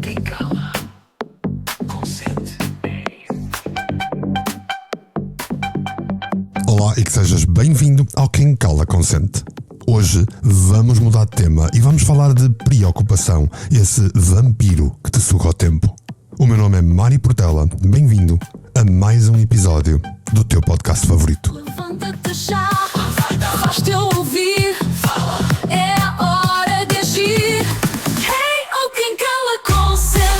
Quem cala, consente. Olá e que sejas bem-vindo ao Quem Cala Consente. Hoje vamos mudar de tema e vamos falar de preocupação, esse vampiro que te suga ao tempo. O meu nome é Mário Portela, bem-vindo a mais um episódio do teu podcast favorito. Levanta-te já, faz-te ouvir, é a hora de agir. Hey, oh, quem cala consente.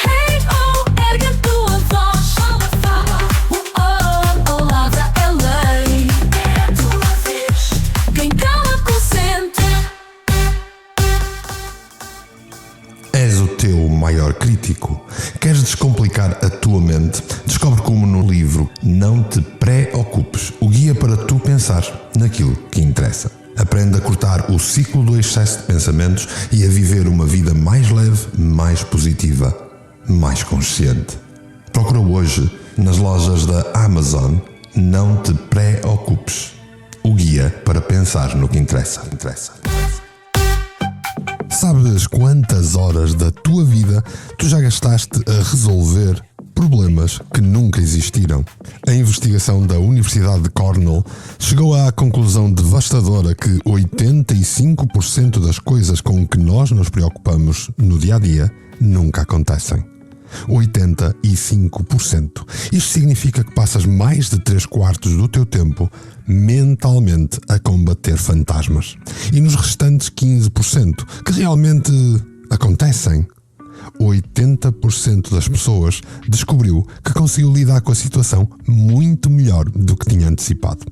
Hey, oh, ergue a tua voz. Palavra é lei, é a tua vez. Quem cala consente. És o teu maior crítico? Queres descomplicar a tua mente? Descobre como no livro Não Te Preocupes, o guia para tu pensar naquilo que interessa. Aprende a cortar o ciclo do excesso de pensamentos e a viver uma vida mais leve, mais positiva, mais consciente. Procura hoje nas lojas da Amazon Não Te Preocupes, o guia para pensar no que interessa. Sabes quantas horas da tua vida tu já gastaste a resolver problemas que nunca existiram? A investigação da Universidade de Cornell chegou à conclusão devastadora que 85% das coisas com que nós nos preocupamos no dia-a-dia nunca acontecem. 85%. Isto significa que passas mais de 3/4 do teu tempo mentalmente a combater fantasmas. E nos restantes 15%, que realmente acontecem, 80% das pessoas descobriu que conseguiu lidar com a situação muito melhor do que tinha antecipado.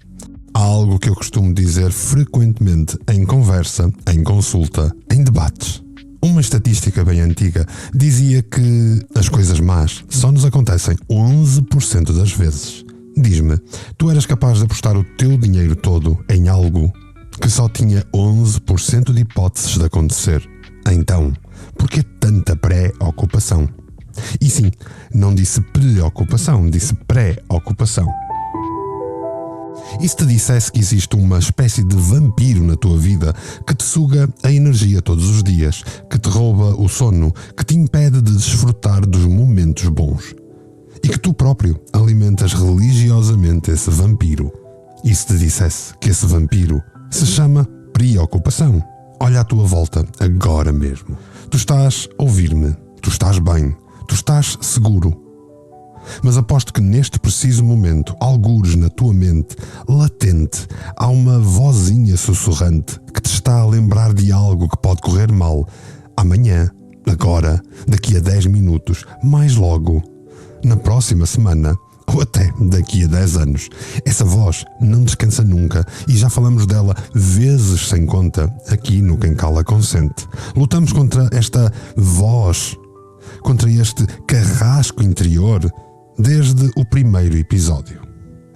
Há algo que eu costumo dizer frequentemente em conversa, em consulta, em debates. Uma estatística bem antiga dizia que as coisas más só nos acontecem 11% das vezes. Diz-me, tu eras capaz de apostar o teu dinheiro todo em algo que só tinha 11% de hipóteses de acontecer? Então, por que tanta preocupação? E sim, não disse preocupação, disse pré-ocupação. E se te dissesse que existe uma espécie de vampiro na tua vida que te suga a energia todos os dias, que te rouba o sono, que te impede de desfrutar dos momentos bons? E que tu próprio alimentas religiosamente esse vampiro? E se te dissesse que esse vampiro se chama preocupação? Olha à tua volta agora mesmo. Tu estás a ouvir-me, tu estás bem, tu estás seguro. Mas aposto que neste preciso momento, algures na tua mente, latente, há uma vozinha sussurrante que te está a lembrar de algo que pode correr mal amanhã, agora, daqui a 10 minutos, mais logo, na próxima semana ou até daqui a 10 anos. Essa voz não descansa nunca e já falamos dela vezes sem conta aqui no Quem Cala Consente. Lutamos contra esta voz, contra este carrasco interior, desde o primeiro episódio.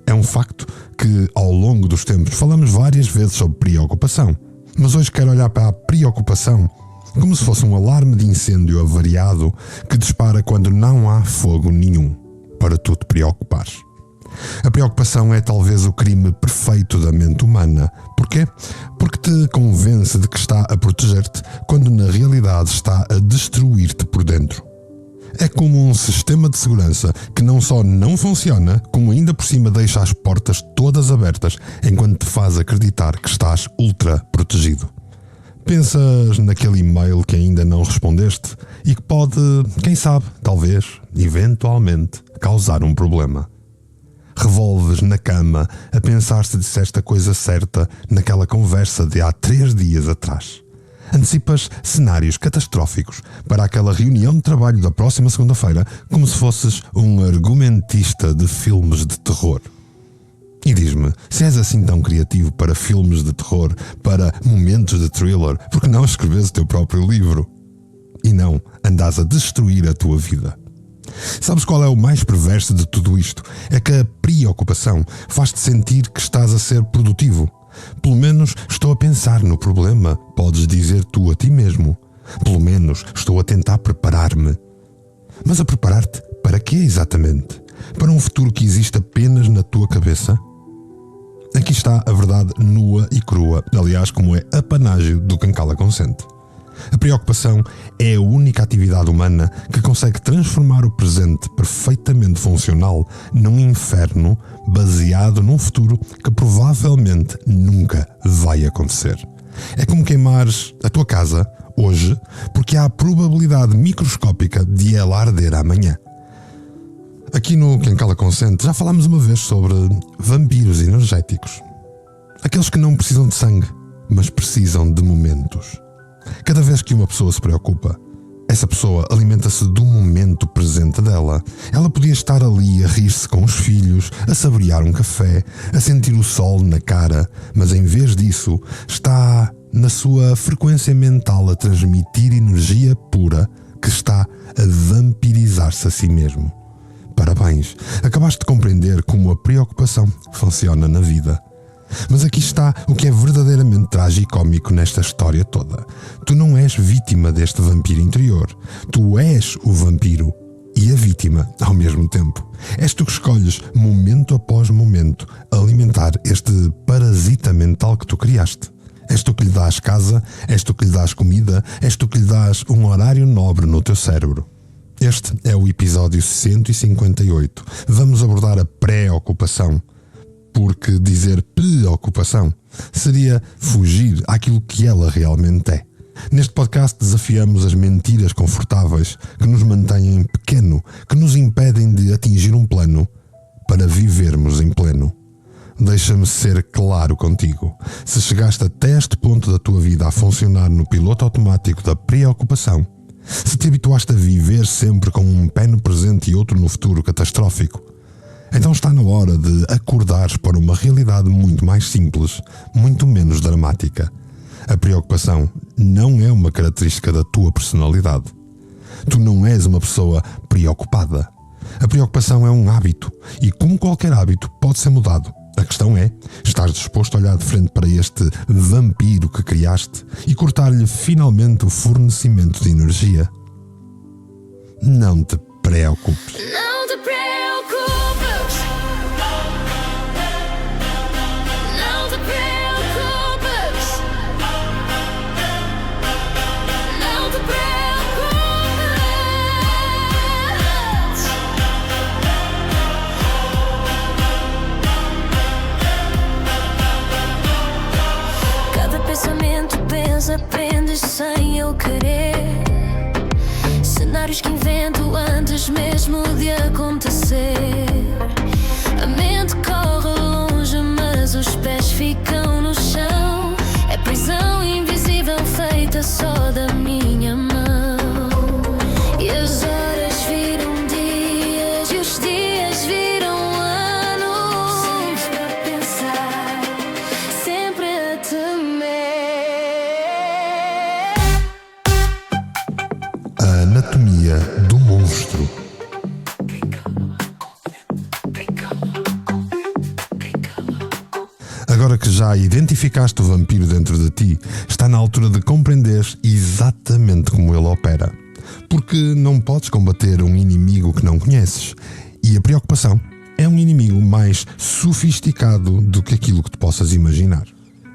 É um facto que, ao longo dos tempos, falamos várias vezes sobre preocupação, mas hoje quero olhar para a preocupação como se fosse um alarme de incêndio avariado que dispara quando não há fogo nenhum para tu te preocupares. A preocupação é talvez o crime perfeito da mente humana. Porquê? Porque te convence de que está a proteger-te, quando na realidade está a destruir-te por dentro. É como um sistema de segurança que não só não funciona, como ainda por cima deixa as portas todas abertas enquanto te faz acreditar que estás ultra protegido. Pensas naquele e-mail que ainda não respondeste e que pode, quem sabe, talvez, eventualmente, causar um problema. Revolves na cama a pensar se disseste a coisa certa naquela conversa de há 3 dias atrás. Antecipas cenários catastróficos para aquela reunião de trabalho da próxima segunda-feira como se fosses um argumentista de filmes de terror. E diz-me, se és assim tão criativo para filmes de terror, para momentos de thriller, por que não escreves o teu próprio livro? E não andas a destruir a tua vida. Sabes qual é o mais perverso de tudo isto? É que a preocupação faz-te sentir que estás a ser produtivo. Pelo menos estou a pensar no problema, podes dizer tu a ti mesmo. Pelo menos estou a tentar preparar-me. Mas a preparar-te para quê exatamente? Para um futuro que existe apenas na tua cabeça? Aqui está a verdade nua e crua, aliás, como é apanágio do Quem Cala Consente. A preocupação é a única atividade humana que consegue transformar o presente perfeitamente funcional num inferno baseado num futuro que provavelmente nunca vai acontecer. É como queimares a tua casa hoje porque há a probabilidade microscópica de ela arder amanhã. Aqui no Quem Cala Consente já falámos uma vez sobre vampiros energéticos. Aqueles que não precisam de sangue, mas precisam de momentos. Cada vez que uma pessoa se preocupa, essa pessoa alimenta-se do momento presente dela. Ela podia estar ali a rir-se com os filhos, a saborear um café, a sentir o sol na cara, mas em vez disso está na sua frequência mental a transmitir energia pura que está a vampirizar-se a si mesmo. Parabéns, acabaste de compreender como a preocupação funciona na vida. Mas aqui está o que é verdadeiramente tragicómico nesta história toda. Tu não és vítima deste vampiro interior. Tu és o vampiro e a vítima ao mesmo tempo. És tu que escolhes, momento após momento, alimentar este parasita mental que tu criaste. És tu que lhe dás casa, és tu que lhe dás comida, és tu que lhe dás um horário nobre no teu cérebro. Este é o episódio 158. Vamos abordar a preocupação. Porque dizer preocupação seria fugir àquilo que ela realmente é. Neste podcast desafiamos as mentiras confortáveis que nos mantêm pequeno, que nos impedem de atingir um plano para vivermos em pleno. Deixa-me ser claro contigo. Se chegaste até este ponto da tua vida a funcionar no piloto automático da preocupação, se te habituaste a viver sempre com um pé no presente e outro no futuro catastrófico, então está na hora de acordares para uma realidade muito mais simples, muito menos dramática. A preocupação não é uma característica da tua personalidade. Tu não és uma pessoa preocupada. A preocupação é um hábito e, como qualquer hábito, pode ser mudado. A questão é, estás disposto a olhar de frente para este vampiro que criaste e cortar-lhe finalmente o fornecimento de energia? Não te preocupes. Não te preocupes. Não te preocupes. Não te preocupes. Cada pensamento pensa, aprendes sem eu querer. Cenários que invento antes mesmo de acontecer. A mente corre longe, mas os pés ficam no chão. É prisão invisível feita só da minha mão. E as horas viram dias e os dias viram anos. Sempre a pensar, sempre a temer. A anatomia do monstro. Agora que já identificaste o vampiro dentro de ti, está na altura de compreenderes exatamente como ele opera. Porque não podes combater um inimigo que não conheces. E a preocupação é um inimigo mais sofisticado do que aquilo que te possas imaginar.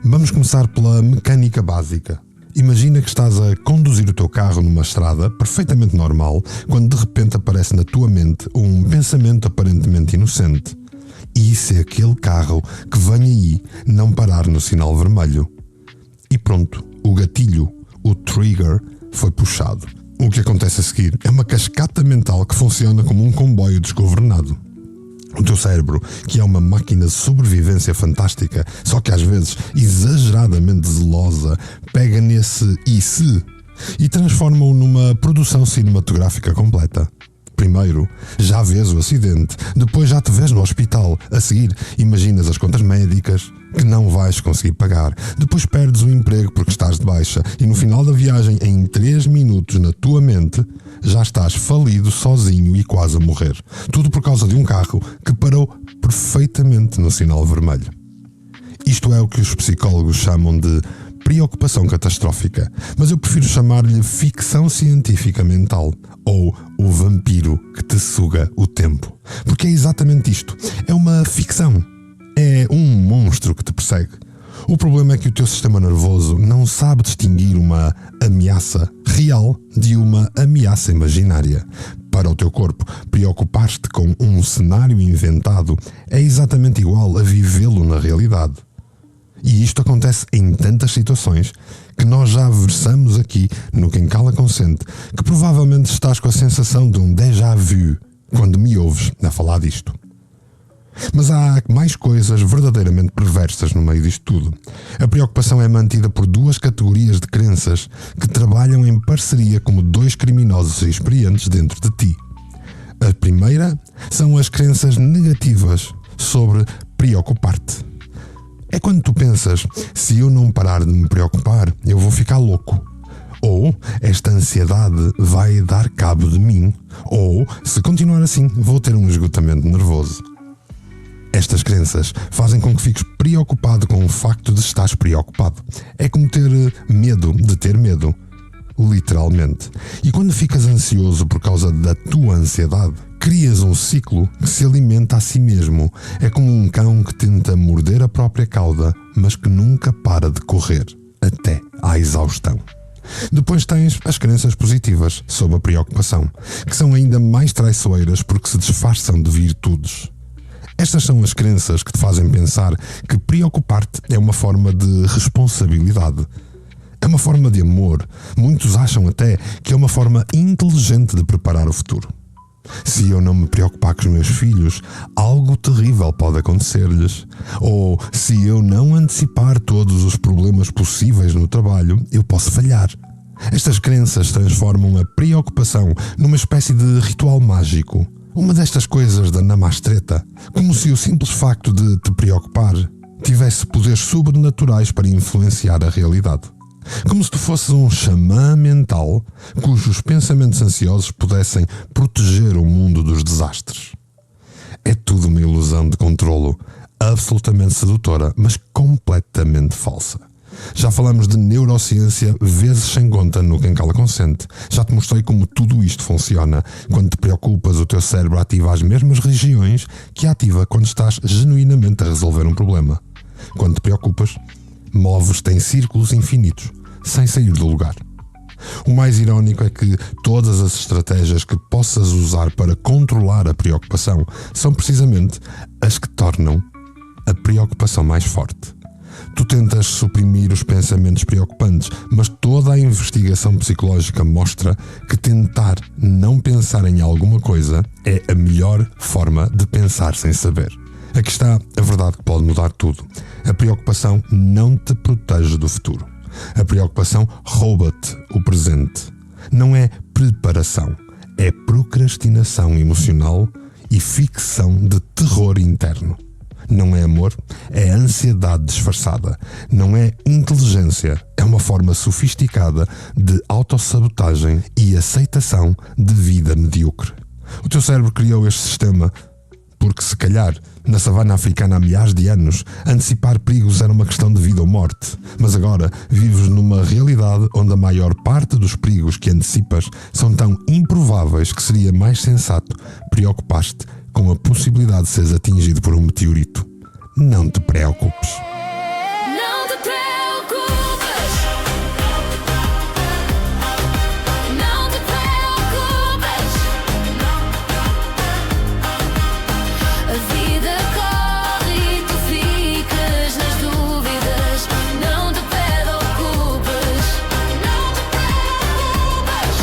Vamos começar pela mecânica básica. Imagina que estás a conduzir o teu carro numa estrada perfeitamente normal, quando de repente aparece na tua mente um pensamento aparentemente inocente. E isso é aquele carro que vem aí não parar no sinal vermelho. E pronto, o gatilho, o trigger, foi puxado. O que acontece a seguir é uma cascata mental que funciona como um comboio desgovernado. O teu cérebro, que é uma máquina de sobrevivência fantástica, só que às vezes exageradamente zelosa, pega nesse e se e transforma-o numa produção cinematográfica completa. Primeiro, já vês o acidente, depois já te vês no hospital, a seguir imaginas as contas médicas que não vais conseguir pagar, depois perdes o emprego porque estás de baixa e no final da viagem, em 3 minutos na tua mente, já estás falido, sozinho e quase a morrer. Tudo por causa de um carro que parou perfeitamente no sinal vermelho. Isto é o que os psicólogos chamam de preocupação catastrófica, mas eu prefiro chamar-lhe ficção científica mental, ou o vampiro que te suga o tempo. Porque é exatamente isto. É uma ficção. É um monstro que te persegue. O problema é que o teu sistema nervoso não sabe distinguir uma ameaça real de uma ameaça imaginária. Para o teu corpo, preocupar-te com um cenário inventado é exatamente igual a vivê-lo na realidade. E isto acontece em tantas situações que nós já versamos aqui no Quem Cala Consente, que provavelmente estás com a sensação de um déjà vu quando me ouves a falar disto. Mas há mais coisas verdadeiramente perversas no meio disto tudo. A preocupação é mantida por duas categorias de crenças que trabalham em parceria como dois criminosos experientes dentro de ti. A primeira são as crenças negativas sobre preocupar-te. É quando tu pensas, se eu não parar de me preocupar, eu vou ficar louco. Ou, esta ansiedade vai dar cabo de mim. Ou, se continuar assim, vou ter um esgotamento nervoso. Estas crenças fazem com que fiques preocupado com o facto de estares preocupado. É como ter medo de ter medo, literalmente. E quando ficas ansioso por causa da tua ansiedade, crias um ciclo que se alimenta a si mesmo. É como um cão que tenta morder a própria cauda, mas que nunca para de correr, até à exaustão. Depois tens as crenças positivas sobre a preocupação, que são ainda mais traiçoeiras porque se disfarçam de virtudes. Estas são as crenças que te fazem pensar que preocupar-te é uma forma de responsabilidade. É uma forma de amor. Muitos acham até que é uma forma inteligente de preparar o futuro. Se eu não me preocupar com os meus filhos, algo terrível pode acontecer-lhes. Ou se eu não antecipar todos os problemas possíveis no trabalho, eu posso falhar. Estas crenças transformam a preocupação numa espécie de ritual mágico. Uma destas coisas da namastreta, como se o simples facto de te preocupar tivesse poderes sobrenaturais para influenciar a realidade. Como se tu fosses um xamã mental cujos pensamentos ansiosos pudessem proteger o mundo dos desastres. É tudo uma ilusão de controlo, absolutamente sedutora, mas completamente falsa. Já falamos de neurociência vezes sem conta no Quem Cala Consente. Já te mostrei como tudo isto funciona. Quando te preocupas, o teu cérebro ativa as mesmas regiões que ativa quando estás genuinamente a resolver um problema. Quando te preocupas, moves-te em círculos infinitos, sem sair do lugar. O mais irónico é que todas as estratégias que possas usar para controlar a preocupação são precisamente as que tornam a preocupação mais forte. Tu tentas suprimir os pensamentos preocupantes, mas toda a investigação psicológica mostra que tentar não pensar em alguma coisa é a melhor forma de pensar sem saber. Aqui está a verdade que pode mudar tudo. A preocupação não te protege do futuro. A preocupação rouba-te o presente. Não é preparação, é procrastinação emocional e ficção de terror interno. Não é amor, é ansiedade disfarçada. Não é inteligência, é uma forma sofisticada de autossabotagem e aceitação de vida medíocre. O teu cérebro criou este sistema porque, se calhar, na savana africana há milhares de anos, antecipar perigos era uma questão de vida ou morte. Mas agora vives numa realidade onde a maior parte dos perigos que antecipas são tão improváveis que seria mais sensato preocupar-te com a possibilidade de seres atingido por um meteorito. Não te preocupes. Não te preocupes. Não te preocupes. A vida corre e tu ficas nas dúvidas. Não te preocupes. Não te preocupes.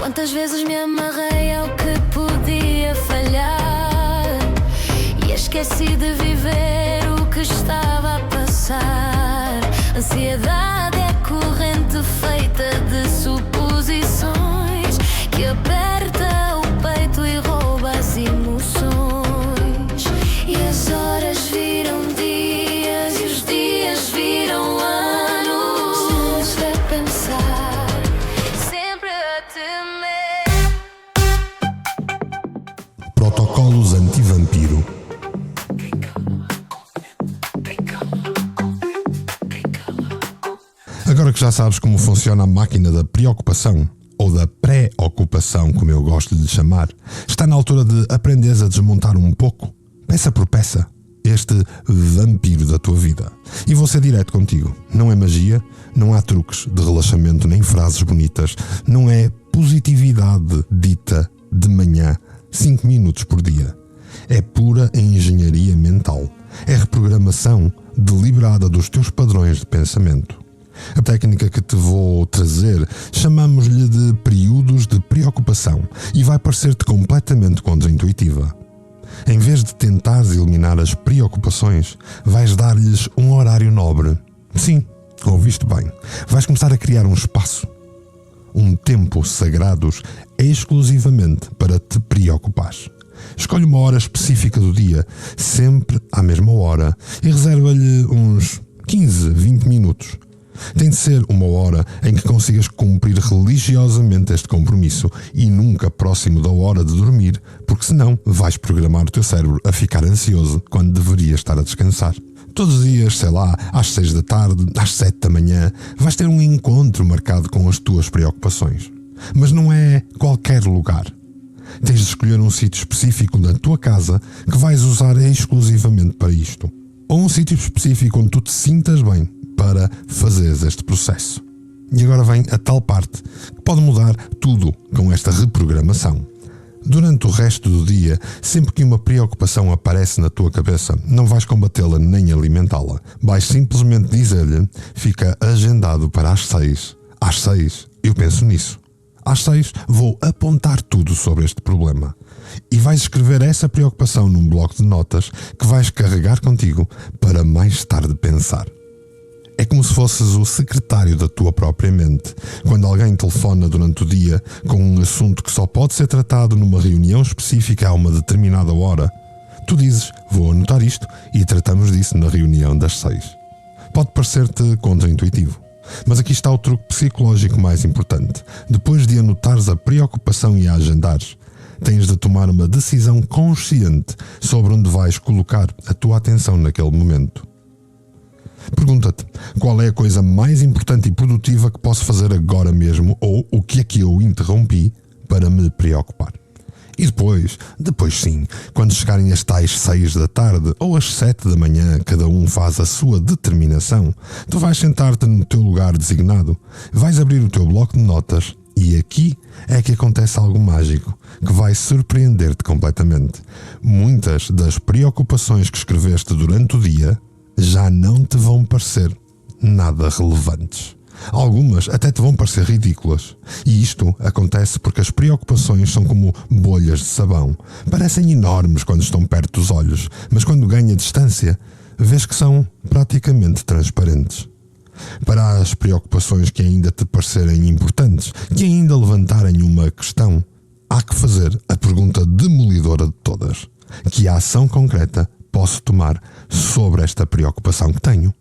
Quantas vezes me amarrei ao que podia falhar e esqueci de viver o que estava a passar. Ansiedade é corrente feita de suposições que aperta o peito e rouba as emoções. E as horas viram dias e os dias viram anos. Sempre a pensar, sempre a temer. Protocolos anti-vampiro. Agora que já sabes como funciona a máquina da preocupação, ou da pré-ocupação, como eu gosto de lhe chamar, está na altura de aprenderes a desmontar um pouco, peça por peça, este vampiro da tua vida. E vou ser direto contigo. Não é magia, não há truques de relaxamento nem frases bonitas, não é positividade dita de manhã, 5 minutos por dia. É pura engenharia mental. É reprogramação deliberada dos teus padrões de pensamento. A técnica que te vou trazer chamamos-lhe de períodos de preocupação e vai parecer-te completamente contraintuitiva. Em vez de tentares eliminar as preocupações, vais dar-lhes um horário nobre. Sim, ouviste bem. Vais começar a criar um espaço, um tempo sagrados exclusivamente para te preocupares. Escolhe uma hora específica do dia, sempre à mesma hora, e reserva-lhe uns 15, 20 minutos. Tem de ser uma hora em que consigas cumprir religiosamente este compromisso e nunca próximo da hora de dormir, porque senão vais programar o teu cérebro a ficar ansioso quando deveria estar a descansar. Todos os dias, sei lá, às 6 da tarde, às 7 da manhã, vais ter um encontro marcado com as tuas preocupações. Mas não é qualquer lugar. Tens de escolher um sítio específico da tua casa que vais usar exclusivamente para isto. Ou um sítio específico onde tu te sintas bem para fazeres este processo. E agora vem a tal parte que pode mudar tudo com esta reprogramação. Durante o resto do dia, sempre que uma preocupação aparece na tua cabeça, não vais combatê-la nem alimentá-la. Vais simplesmente dizer-lhe: fica agendado para às 6. Às 6 eu penso nisso. Às 6 vou apontar tudo sobre este problema. E vais escrever essa preocupação num bloco de notas que vais carregar contigo para mais tarde pensar. É como se fosses o secretário da tua própria mente. Quando alguém telefona durante o dia com um assunto que só pode ser tratado numa reunião específica a uma determinada hora, tu dizes: vou anotar isto e tratamos disso na reunião das 6. Pode parecer-te contraintuitivo, mas aqui está o truque psicológico mais importante. Depois de anotares a preocupação e a agendares, tens de tomar uma decisão consciente sobre onde vais colocar a tua atenção naquele momento. Pergunta-te: qual é a coisa mais importante e produtiva que posso fazer agora mesmo, ou o que é que eu interrompi para me preocupar? E depois sim, quando chegarem as tais 6 da tarde ou as 7 da manhã, cada um faz a sua determinação, tu vais sentar-te no teu lugar designado, vais abrir o teu bloco de notas e aqui é que acontece algo mágico que vai surpreender-te completamente. Muitas das preocupações que escreveste durante o dia já não te vão parecer nada relevantes. Algumas até te vão parecer ridículas. E isto acontece porque as preocupações são como bolhas de sabão. Parecem enormes quando estão perto dos olhos, mas quando ganha distância, vês que são praticamente transparentes. Para as preocupações que ainda te parecerem importantes, que ainda levantarem uma questão, há que fazer a pergunta demolidora de todas: que ação concreta posso tomar sobre esta preocupação que tenho?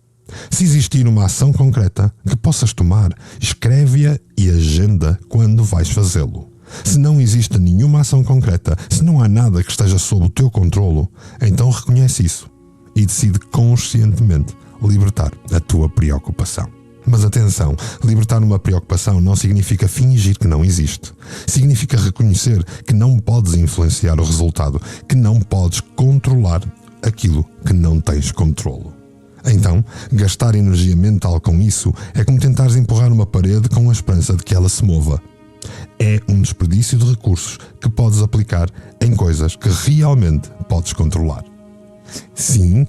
Se existir uma ação concreta que possas tomar, escreve-a e agenda quando vais fazê-lo. Se não existe nenhuma ação concreta, se não há nada que esteja sob o teu controlo, então reconhece isso e decide conscientemente libertar a tua preocupação. Mas atenção, libertar uma preocupação não significa fingir que não existe. Significa reconhecer que não podes influenciar o resultado, que não podes controlar aquilo que não tens controlo. Então, gastar energia mental com isso é como tentares empurrar uma parede com a esperança de que ela se mova. É um desperdício de recursos que podes aplicar em coisas que realmente podes controlar. Sim,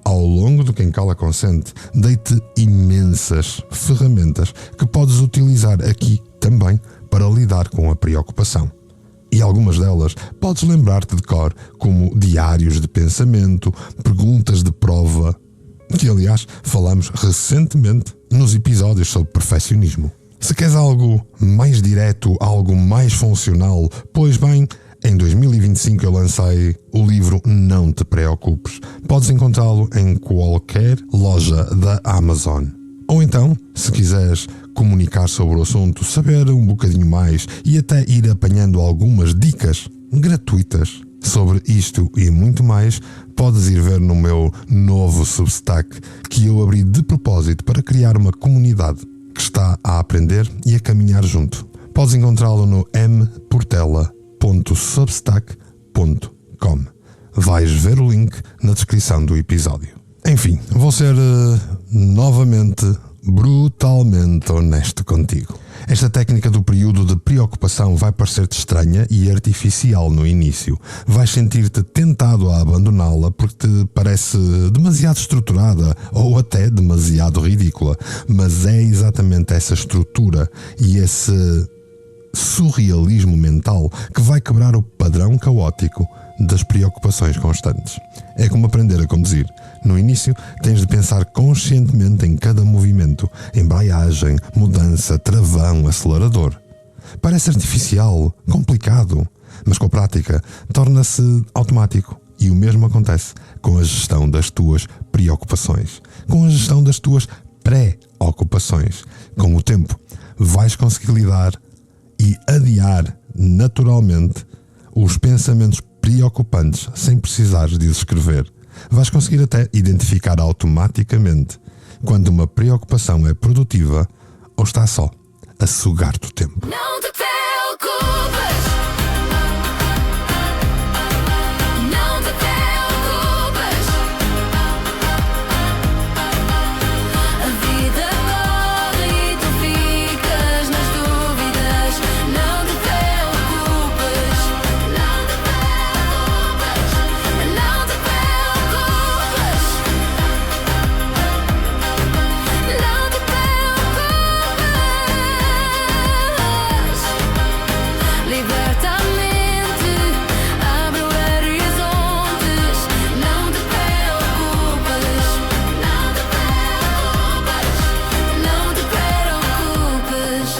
ao longo do Quem Cala Consente, dei-te imensas ferramentas que podes utilizar aqui também para lidar com a preocupação. E algumas delas podes lembrar-te de cor, como diários de pensamento, perguntas de prova, que aliás falamos recentemente nos episódios sobre perfeccionismo. Se queres algo mais direto, algo mais funcional, pois bem, em 2025 eu lancei o livro Não Te Preocupes. Podes encontrá-lo em qualquer loja da Amazon. Ou então, se quiseres comunicar sobre o assunto, saber um bocadinho mais e até ir apanhando algumas dicas gratuitas sobre isto e muito mais, podes ir ver no meu novo Substack que eu abri de propósito para criar uma comunidade que está a aprender e a caminhar junto. Podes encontrá-lo no mportela.substack.com. vais ver o link na descrição do episódio. Enfim, vou ser novamente brutalmente honesto contigo. Esta técnica do período de preocupação vai parecer-te estranha e artificial no início. Vais sentir-te tentado a abandoná-la porque te parece demasiado estruturada ou até demasiado ridícula. Mas é exatamente essa estrutura e esse surrealismo mental que vai quebrar o padrão caótico das preocupações constantes. É como aprender a conduzir. No início, tens de pensar conscientemente em cada movimento, embreagem, mudança, travão, acelerador. Parece artificial, complicado, mas com a prática torna-se automático. E o mesmo acontece com a gestão das tuas preocupações, com a gestão das tuas pré-ocupações. Com o tempo, vais conseguir lidar e adiar naturalmente os pensamentos preocupantes sem precisares de os escrever. Vais conseguir até identificar automaticamente quando uma preocupação é produtiva ou está só a sugar-te o tempo. Não te preocupes. Não te preocupes. A vida corre e tu ficas nas dúvidas. Não te preocupes. Não te preocupes. Não te preocupes. Não te preocupes. Liberta a mente, abre horizontes. Não te preocupes. Não te preocupes. Não te preocupes.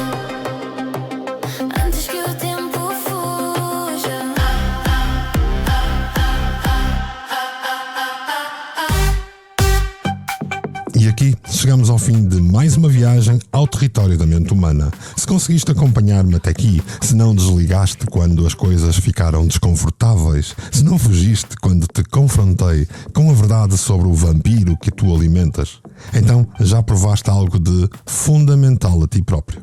Antes que o tempo fuja. E aqui chegamos ao fim de mais uma viagem ao território da mente humana. Se conseguiste acompanhar-me até aqui, se não desligaste quando as coisas ficaram desconfortáveis, se não fugiste quando te confrontei com a verdade sobre o vampiro que tu alimentas, então já provaste algo de fundamental a ti próprio.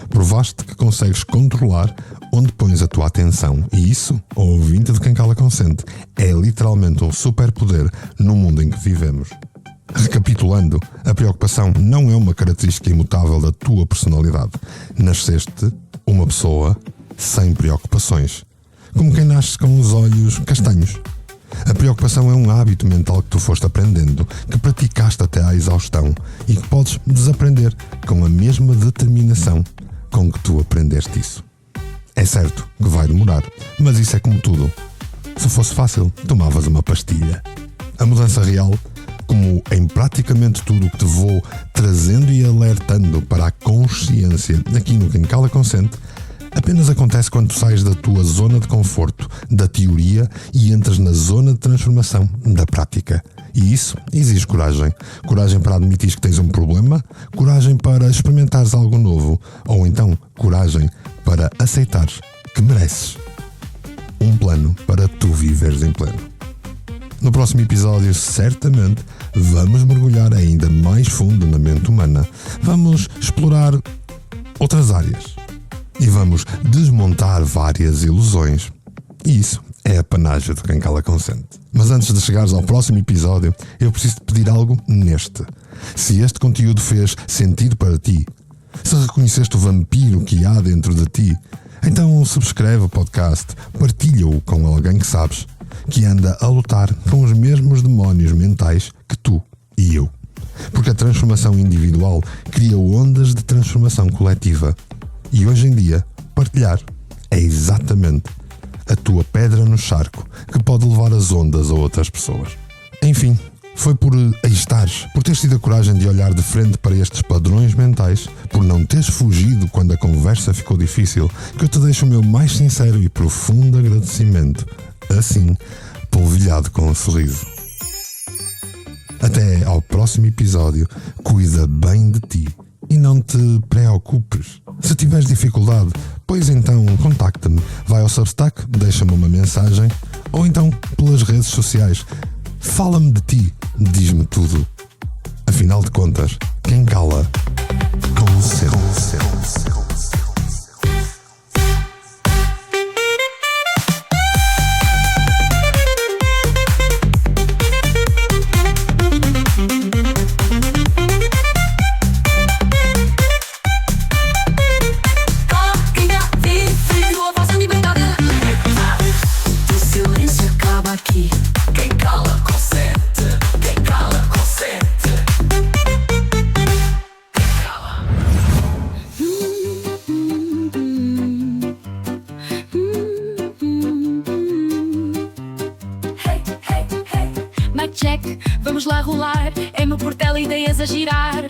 Provaste que consegues controlar onde pões a tua atenção. E isso, ao ouvinte de Quem Cala Consente, é literalmente um superpoder no mundo em que vivemos. Recapitulando, a preocupação não é uma característica imutável da tua personalidade. Nasceste uma pessoa sem preocupações, como quem nasce com os olhos castanhos. A preocupação é um hábito mental que tu foste aprendendo, que praticaste até à exaustão e que podes desaprender com a mesma determinação com que tu aprendeste isso. É certo que vai demorar, mas isso é como tudo. Se fosse fácil, tomavas uma pastilha. A mudança real, como em praticamente tudo o que te vou trazendo e alertando para a consciência aqui no Quem Cala Consente, apenas acontece quando tu sais da tua zona de conforto, da teoria, e entras na zona de transformação, da prática. E isso exige coragem. Coragem para admitir que tens um problema, coragem para experimentares algo novo, ou então coragem para aceitares que mereces um plano para tu viveres em pleno. No próximo episódio, certamente, vamos mergulhar ainda mais fundo na mente humana. Vamos explorar outras áreas. E vamos desmontar várias ilusões. E isso é a panagem de Quem Cala Consente. Mas antes de chegares ao próximo episódio, eu preciso te pedir algo neste. Se este conteúdo fez sentido para ti, se reconheceste o vampiro que há dentro de ti, então subscreve o podcast, partilha-o com alguém que sabes que anda a lutar com os mesmos demónios mentais que tu e eu. Porque a transformação individual cria ondas de transformação coletiva. E hoje em dia, partilhar é exatamente a tua pedra no charco que pode levar as ondas a outras pessoas. Enfim, foi por aí estares, por teres tido a coragem de olhar de frente para estes padrões mentais, por não teres fugido quando a conversa ficou difícil, que eu te deixo o meu mais sincero e profundo agradecimento. Assim, polvilhado com um sorriso. Até ao próximo episódio, cuida bem de ti e não te preocupes. Se tiveres dificuldade, pois então contacta-me. Vai ao Substack, deixa-me uma mensagem ou então pelas redes sociais. Fala-me de ti, diz-me tudo. Afinal de contas, quem cala, consente. check, vamos lá rolar. É meu portela, ideias a girar.